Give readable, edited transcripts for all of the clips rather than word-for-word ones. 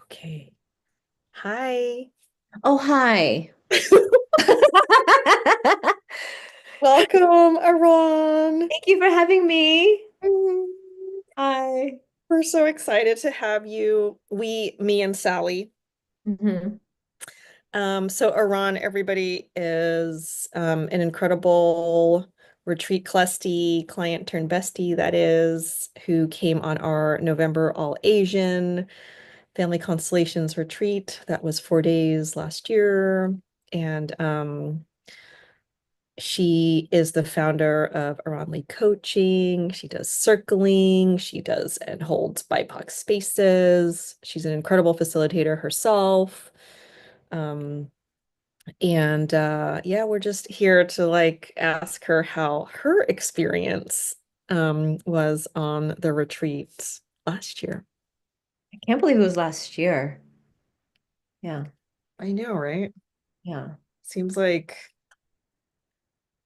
Okay. Hi. Oh, hi. Welcome, Ahran. Thank you for having me. Mm, Hi. We're so excited to have you. Me and Sally. hmm So Ahran, everybody is an incredible retreat Clestie client turned bestie that is, who came on our November All Asian Family Constellations retreat. That was 4 days last year. And she is the founder of Aranli Coaching. She does circling. She does and holds BIPOC spaces. She's an incredible facilitator herself. Um, and yeah, we're just here to like ask her how her experience was on the retreat last year. I can't believe it was last year. Yeah. I know, right? Yeah. Seems like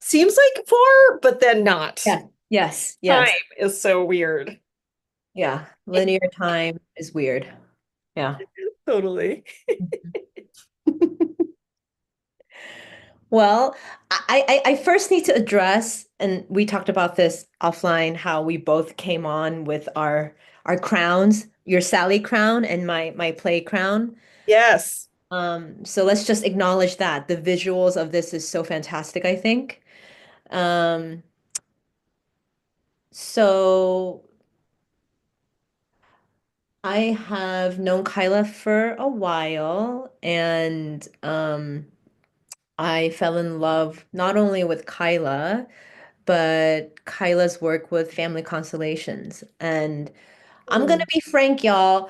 seems like far, but then not. Yeah. Yes. Time Yes. is so weird. Yeah. Linear time is weird. Yeah. Totally. Well, I first need to address, and we talked about this offline, how we both came on with our crowns, your Sally crown and my play crown. Yes. So let's just acknowledge that. The visuals of this is so fantastic, I think. Um, so I have known Kyla for a while, and I fell in love not only with Kyla, but Kyla's work with family constellations. And I'm gonna Mm. be frank, y'all.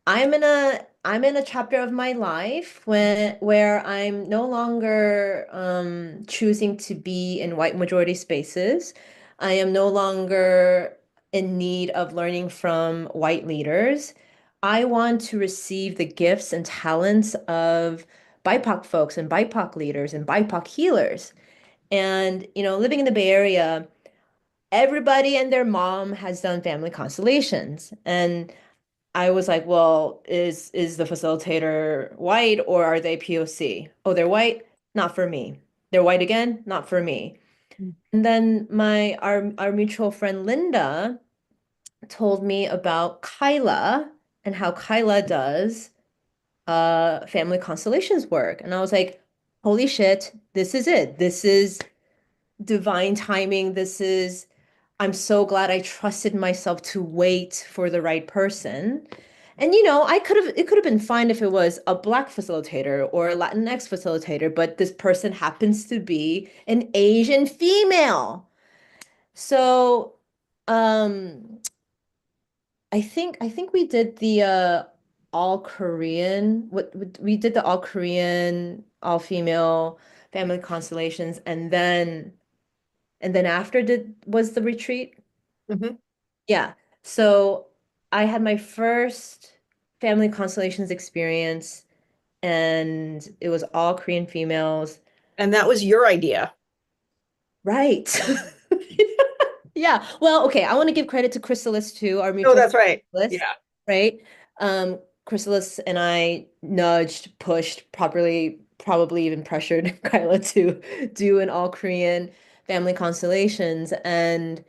I'm in a chapter of my life where I'm no longer choosing to be in white majority spaces. I am no longer in need of learning from white leaders. I want to receive the gifts and talents of BIPOC folks and BIPOC leaders and BIPOC healers. And, living in the Bay Area, everybody and their mom has done family constellations. And I was like, well, is the facilitator white or are they POC? Oh, they're white? Not for me. They're white again? Not for me. And then our mutual friend Linda told me about Kyla and how Kyla does family constellations work. And I was like, holy shit, this is it. This is divine timing. I'm so glad I trusted myself to wait for the right person. And it could have been fine if it was a Black facilitator or a Latinx facilitator, but this person happens to be an Asian female. So, um, I think we did the all Korean, what we did the all Korean, all female family constellations, and then after did was the retreat. Mhm. Yeah. So I had my first family constellations experience, and it was all Korean females. And that was your idea. Right. Yeah. Well, okay. I want to give credit to Chrysalis too, our Oh, mutual that's right. Chrysalis, Yeah. right? Chrysalis and I nudged, pushed, probably even pressured Kyla to do an all Korean family constellations. And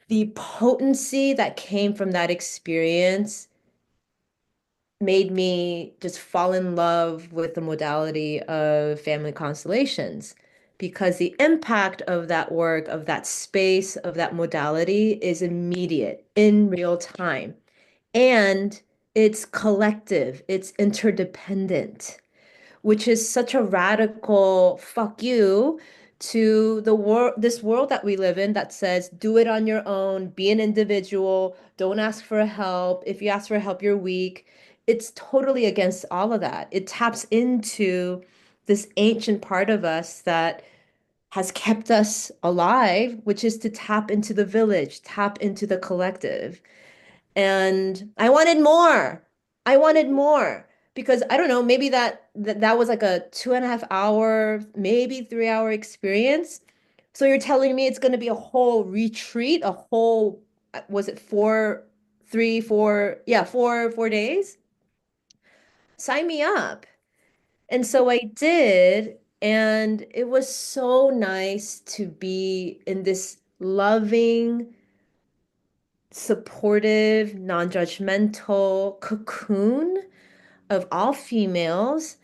the potency that came from that experience made me just fall in love with the modality of family constellations because the impact of that work, of that space, of that modality is immediate in real time. And it's collective, it's interdependent, which is such a radical fuck you to the world, this world that we live in that says do it on your own, be an individual, don't ask for help. If you ask for help, you're weak. It's totally against all of that. It taps into this ancient part of us that has kept us alive, which is to tap into the village, tap into the collective. And I wanted more. I wanted more because I don't know, maybe that was like a 2.5 hour, maybe 3 hour experience. So you're telling me it's going to be a whole retreat, a whole, was it four, three, four, yeah, 4 days? sign me up. And so I did, and it was so nice to be in this loving, supportive, non-judgmental cocoon of all females.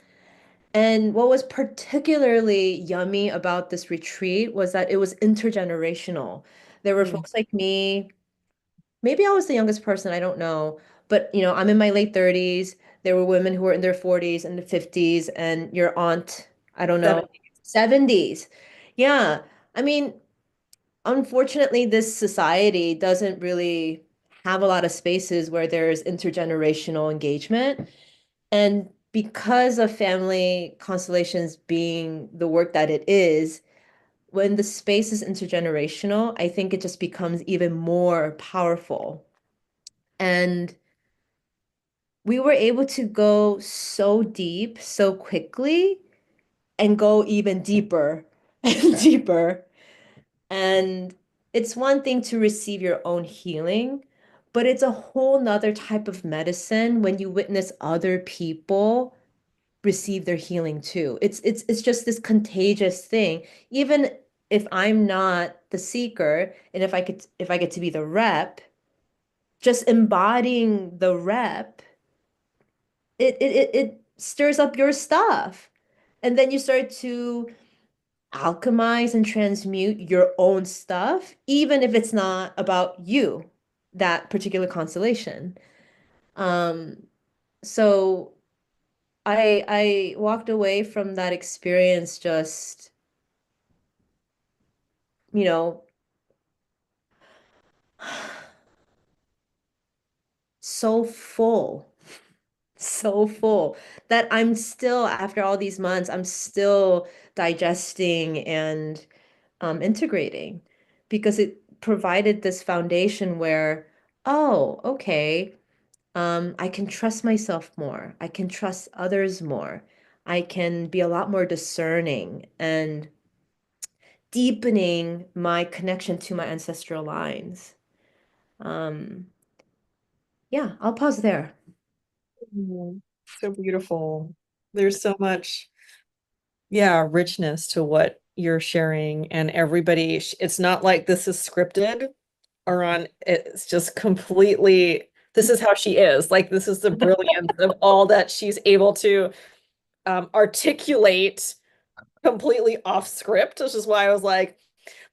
And what was particularly yummy about this retreat was that it was intergenerational. There were Mm. folks like me. Maybe I was the youngest person, I don't know. But, I'm in my late 30s. There were women who were in their 40s and the 50s, and your aunt, I don't know, 70s. 70s. Yeah. I mean, unfortunately, this society doesn't really have a lot of spaces where there's intergenerational engagement. And because of family constellations being the work that it is, when the space is intergenerational, I think it just becomes even more powerful. And we were able to go so deep so quickly and go even deeper and deeper. And it's one thing to receive your own healing, but it's a whole nother type of medicine when you witness other people receive their healing too. It's just this contagious thing. Even if I'm not the seeker, and if I get to be the rep, just embodying the rep, it stirs up your stuff. And then you start to alchemize and transmute your own stuff, even if it's not about you, that particular constellation. Um, so I walked away from that experience just, you know, so full, so full that I'm still, after all these months, I'm still digesting and integrating because it provided this foundation where, oh, okay, I can trust myself more. I can trust others more. I can be a lot more discerning and deepening my connection to my ancestral lines. Um, yeah, I'll pause there. Mm. So beautiful. There's so much, yeah, richness to what you're sharing, and everybody, it's not like this is scripted or on, it's just completely, this is how she is. Like, this is the brilliance of all that she's able to articulate completely off script, which is why I was like,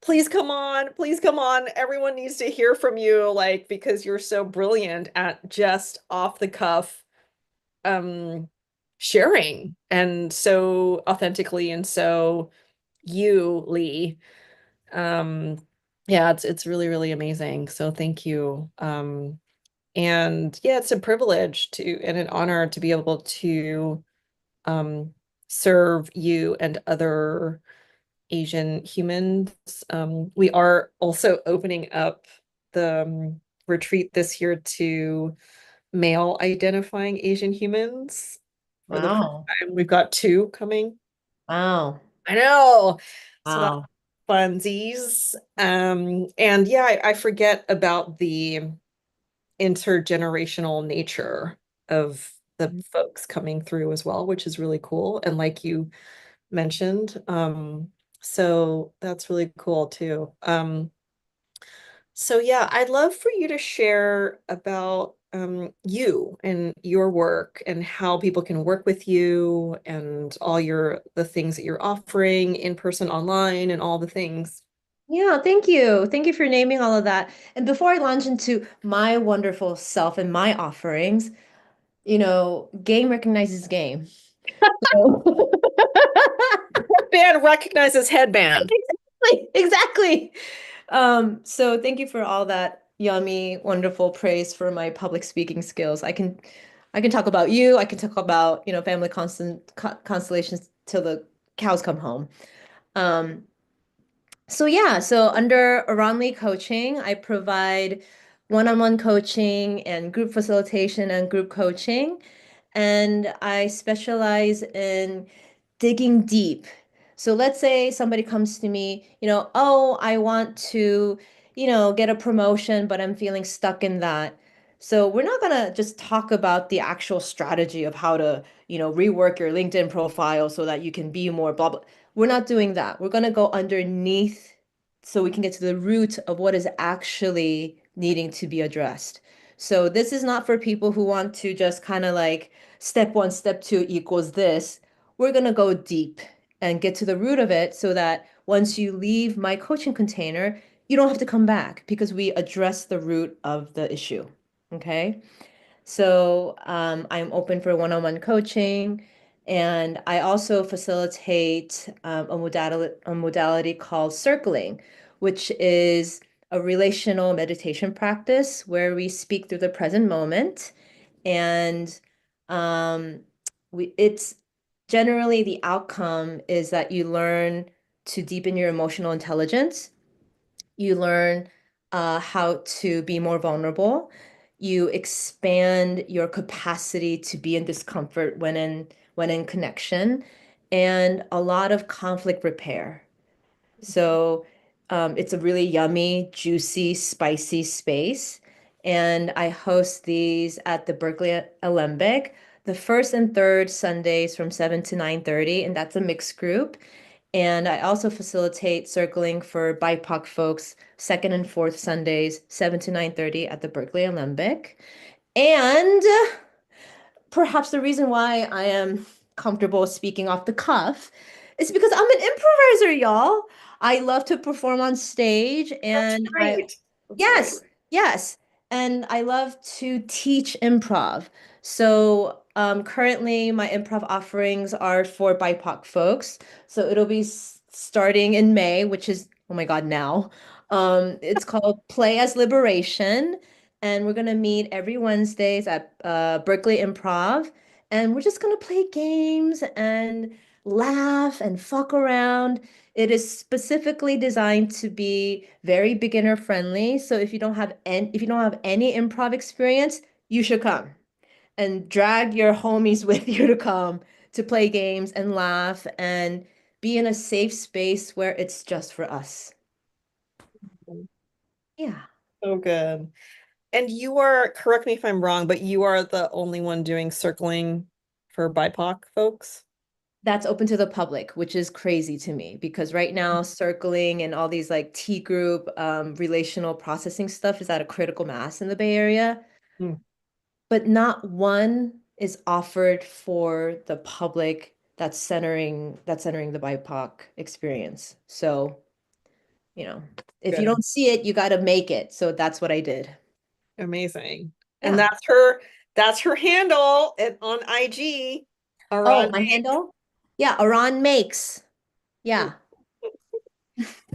please come on, please come on. Everyone needs to hear from you, like, because you're so brilliant at just off the cuff um sharing, and so authentically, and so you, Lee. Um yeah, it's really, really amazing. So thank you. And yeah, it's a privilege to and an honor to be able to um serve you and other Asian humans. We are also opening up the retreat this year to male identifying Asian humans for the first Wow. time. We've got two coming. Wow. I know. So that's Wow. funsies. And yeah, I forget about the intergenerational nature of the folks coming through as well, which is really cool. And like you mentioned, so that's really cool too. So yeah, I'd love for you to share about you and your work and how people can work with you and all the things that you're offering in person, online, and all the things. Yeah, thank you. Thank you for naming all of that. And before I launch into my wonderful self and my offerings, game recognizes game. So- Band recognizes headband. Exactly, exactly. So thank you for all that yummy, wonderful praise for my public speaking skills. I can talk about you. I can talk about, family constellations till the cows come home. Um, so yeah, so under Ahran Coaching, I provide one-on-one coaching and group facilitation and group coaching. And I specialize in digging deep. So let's say somebody comes to me, oh, I want to, get a promotion, but I'm feeling stuck in that. So we're not gonna just talk about the actual strategy of how to, rework your LinkedIn profile so that you can be more blah blah. We're not doing that. We're gonna go underneath so we can get to the root of what is actually needing to be addressed. So this is not for people who want to just kind of like step one, step two equals this. We're gonna go deep and get to the root of it so that once you leave my coaching container, you don't have to come back because we address the root of the issue. Okay. So I'm open for one-on-one coaching, and I also facilitate a modality called circling, which is a relational meditation practice where we speak through the present moment, and um, it's generally the outcome is that you learn to deepen your emotional intelligence. You learn how to be more vulnerable. You expand your capacity to be in discomfort when in connection, and a lot of conflict repair. So it's a really yummy, juicy, spicy space. And I host these at the Berkeley Alembic the first and third Sundays from 7 to 9:30, and that's a mixed group. And I also facilitate circling for BIPOC folks second and fourth Sundays, 7 to 9:30 at the Berkeley Alembic. And perhaps the reason why I am comfortable speaking off the cuff is because I'm an improviser, y'all. I love to perform on stage That's and great. That's great. yes, yes. And I love to teach improv. So currently my improv offerings are for BIPOC folks. So it'll be starting in May, which is, oh my God, now. It's called Play as Liberation. And we're gonna meet every Wednesdays at Berkeley Improv. And we're just gonna play games and laugh and fuck around. It is specifically designed to be very beginner friendly. So if you don't have any improv experience, you should come and drag your homies with you to come to play games and laugh and be in a safe space where it's just for us. Yeah. So good. And you are, correct me if I'm wrong, but you are the only one doing circling for BIPOC folks? That's open to the public, which is crazy to me because right now circling and all these like T group relational processing stuff is at a critical mass in the Bay Area, Hmm, but not one is offered for the public that's centering the BIPOC experience. So, you know, if you good. don't see it, you got to make it. So that's what I did. Amazing. And Yeah. that's her handle on IG. Oh, Ahran. my handle? Yeah, Iran makes. Yeah.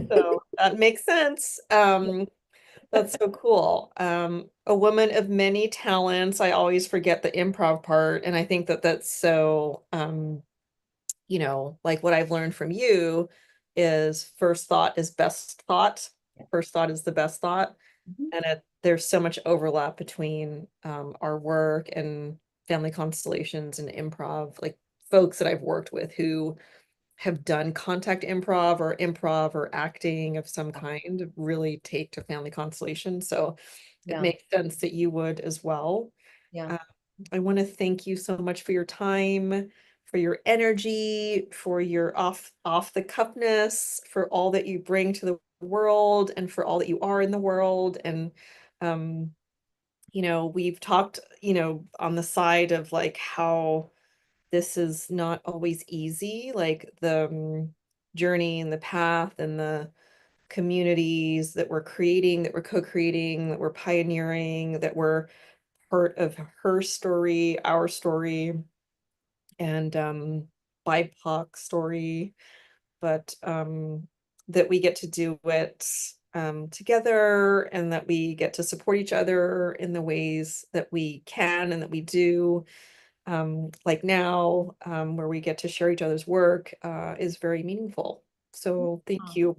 So that makes sense. That's so cool. A woman of many talents. I always forget the improv part, and I think that that's so, like what I've learned from you is first thought is best thought. First thought is the best thought, Mhm. and there's so much overlap between our work and family constellations and improv. Like folks that I've worked with who have done contact improv or acting of some kind really take to family constellation. So it Yeah. makes sense that you would as well. Yeah. Uh, I want to thank you so much for your time, for your energy, for your off the cuffness, for all that you bring to the world and for all that you are in the world. And um, we've talked, on the side of like how this is not always easy, like the journey and the path and the communities that we're creating, that we're co-creating, that we're pioneering, that we're part of her story, our story, and BIPOC story, but that we get to do it together and that we get to support each other in the ways that we can and that we do like now, where we get to share each other's work, is very meaningful. So thank Oh. you.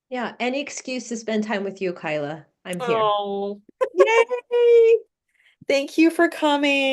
Yeah. Any excuse to spend time with you, Kyla. I'm here. Oh, yay! Thank you for coming.